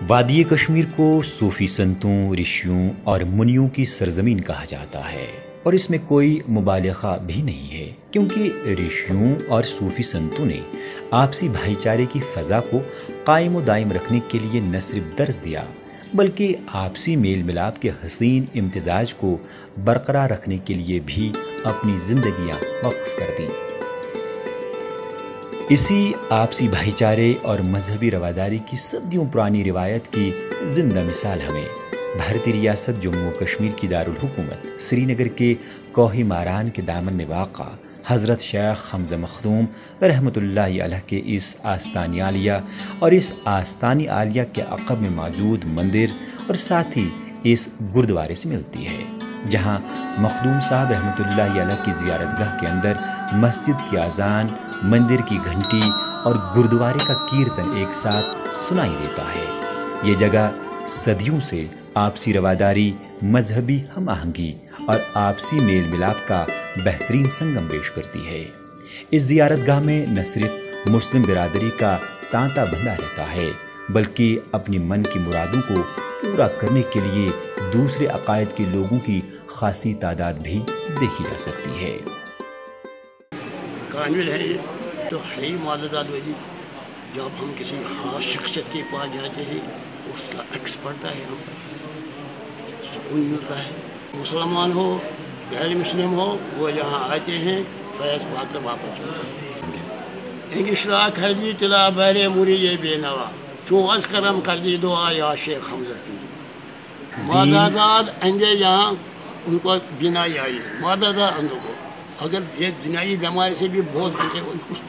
وادی کشمیر کو صوفی سنتوں، رشیوں اور منیوں کی سرزمین کہا جاتا ہے، اور اس میں کوئی مبالغہ بھی نہیں ہے، کیونکہ رشیوں اور صوفی سنتوں نے آپسی بھائی چارے کی فضا کو قائم و دائم رکھنے کے لیے نہ صرف درس دیا بلکہ آپسی میل ملاپ کے حسین امتزاج کو برقرار رکھنے کے لیے بھی اپنی زندگیاں وقف کر دیں۔ اسی آپسی بھائی چارے اور مذہبی رواداری کی صدیوں پرانی روایت کی زندہ مثال ہمیں بھارتی ریاست جموں و کشمیر کی دارالحکومت سری نگر کے کوہ ماران کے دامن میں واقع حضرت شیخ حمزہ مخدوم رحمۃ اللہ علیہ کے اس آستان عالیہ اور اس آستان عالیہ کے عقب میں موجود مندر اور ساتھ ہی اس گردوارے سے ملتی ہے، جہاں مخدوم صاحب رحمۃ اللہ علیہ کی زیارت گاہ کے اندر مسجد کی اذان، مندر کی گھنٹی اور گردوارے کا کیرتن ایک ساتھ سنائی دیتا ہے۔ یہ جگہ صدیوں سے آپسی رواداری، مذہبی ہم آہنگی اور آپسی میل ملاپ کا بہترین سنگم پیش کرتی ہے۔ اس زیارت گاہ میں نہ صرف مسلم برادری کا تانتا بندھا رہتا ہے بلکہ اپنی من کی مرادوں کو پورا کرنے کے لیے دوسرے عقائد کے لوگوں کی خاصی تعداد بھی دیکھی جا سکتی ہے۔ کامل ہے یہ تو ہے ہی معددات والی۔ جب ہم کسی خاص شخصیت کے پاس جاتے ہیں اس کا عکس پڑتا ہے، ہم سکون ملتا ہے۔ مسلمان ہو غیر مسلم ہو وہ یہاں آتے ہیں، فیض پا کر واپس جاتے ہیں۔ ایک اشراء کر دی تلا بہرے موری یہ بے نوا، چون از کرم کر دی دعا یا شیخ حمزہ پیر۔ معددات اندے یہاں ان کو بینائی آئی ہے، معددات اندوں کو اگر یہ دنیائی بیماری سے بھی بہت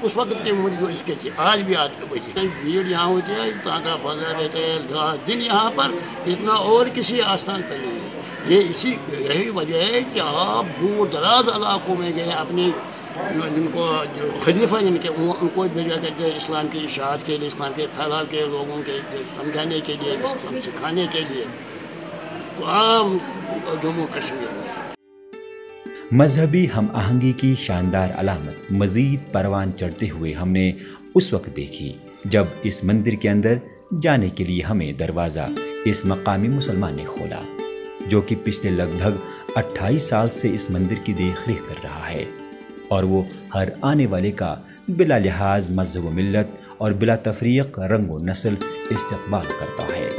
اس وقت کے مریض جو اس کے تھے آج بھی آتے ہیں، بھیڑ یہاں ہوتی ہے، تانتا بازار رہتے ہیں دن یہاں پر، اتنا اور کسی آستان پر نہیں ہے۔ یہ یہی وجہ ہے کہ آپ دور دراز علاقوں میں گئے، اپنی جن کو جو خلیفہ ان کو بھیجا کرتے ہیں اسلام کی اشاعت کے لیے، اسلام کے پھیلاؤ کے لوگوں کے سمجھانے کے لیے، اسلام سکھانے کے لیے، تو آپ جموں کشمیر میں مذہبی ہم آہنگی کی شاندار علامت مزید پروان چڑھتے ہوئے ہم نے اس وقت دیکھی جب اس مندر کے اندر جانے کے لیے ہمیں دروازہ اس مقامی مسلمان نے کھولا، جو کہ پچھلے لگ بھگ 28 سال سے اس مندر کی دیکھ ریکھ کر رہا ہے، اور وہ ہر آنے والے کا بلا لحاظ مذہب و ملت اور بلا تفریق رنگ و نسل استقبال کرتا ہے۔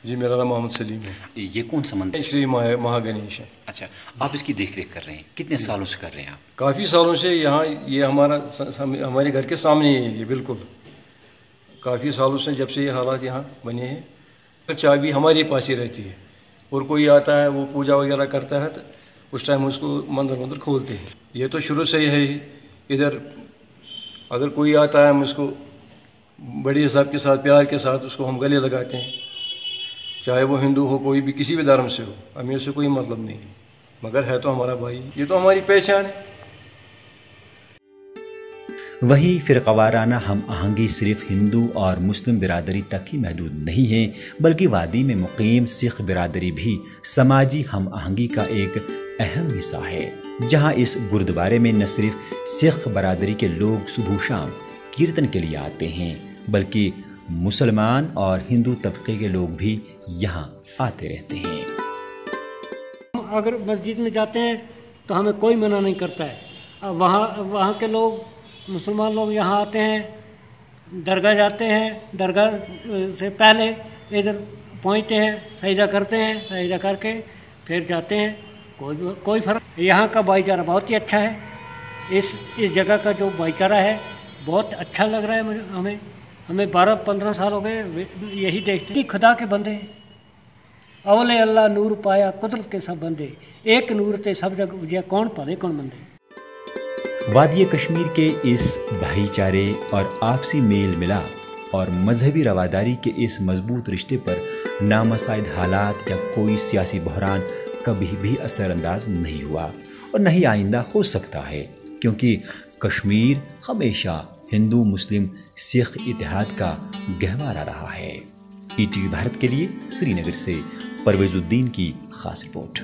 جی میرا نام محمد سلیم ہے۔ یہ کون سا مندر؟ شری مہا گنیش ہے۔ اچھا، آپ اس کی دیکھ ریکھ کر رہے ہیں، کتنے سالوں سے کر رہے ہیں آپ؟ کافی سالوں سے یہاں، یہ ہمارے گھر کے سامنے ہی ہے، یہ بالکل کافی سالوں سے جب سے یہ حالات یہاں بنے ہیں۔ چابی ہمارے پاس ہی رہتی ہے، اور کوئی آتا ہے وہ پوجا وغیرہ کرتا ہے تو اس ٹائم اس کو مندر کھولتے ہیں۔ یہ تو شروع سے ہی ہے ادھر، اگر کوئی آتا ہے ہم اس کو بڑی حساب کے ساتھ، پیار کے ساتھ اس کو ہم گلے لگاتے ہیں، چاہے وہ ہندو ہو، کوئی بھی کسی بھی دھرم سے ہو، ہمیں اس سے کوئی مطلب نہیں ہے، مگر ہے تو ہمارا بھائی، یہ تو ہماری پہچان ہے۔ وہی فرقہ وارانہ ہم آہنگی صرف ہندو اور مسلم برادری تک ہی محدود نہیں ہے، بلکہ وادی میں مقیم سکھ برادری بھی سماجی ہم آہنگی کا ایک اہم حصہ ہے، جہاں اس گردوارے میں نہ صرف سکھ برادری کے لوگ صبح شام کیرتن کے لیے آتے ہیں بلکہ مسلمان اور ہندو طبقے کے لوگ بھی یہاں آتے رہتے ہیں۔ اگر مسجد میں جاتے ہیں تو ہمیں کوئی منع نہیں کرتا ہے، وہاں کے لوگ، مسلمان لوگ یہاں آتے ہیں، درگاہ جاتے ہیں، درگاہ سے پہلے ادھر پہنچتے ہیں، سجدہ کرتے ہیں، سجدہ کر کے پھر جاتے ہیں، کوئی فرق۔ یہاں کا بھائی چارہ بہت ہی اچھا ہے، اس جگہ کا جو بھائی چارہ ہے بہت اچھا لگ رہا ہے ہمیں 12-15 سال ہو گئے یہی دیکھتے ہیں۔ خدا کے بندے ہیں، اولے اللہ نور پایا قدرت کے سب بندے، ایک نور تے سب جگ اجیا کون پڑے کون بندے۔ وادی کشمیر کے اس بھائی چارے اور آپسی میل ملاپ اور مذہبی رواداری کے اس مضبوط رشتے پر نامساعد حالات یا کوئی سیاسی بحران کبھی بھی اثر انداز نہیں ہوا اور نہ ہی آئندہ ہو سکتا ہے، کیونکہ کشمیر ہمیشہ ہندو مسلم سکھ اتحاد کا گہوارہ رہا ہے۔ ETV بھارت کے لیے سری نگر سے پرویز الدین کی خاص رپورٹ۔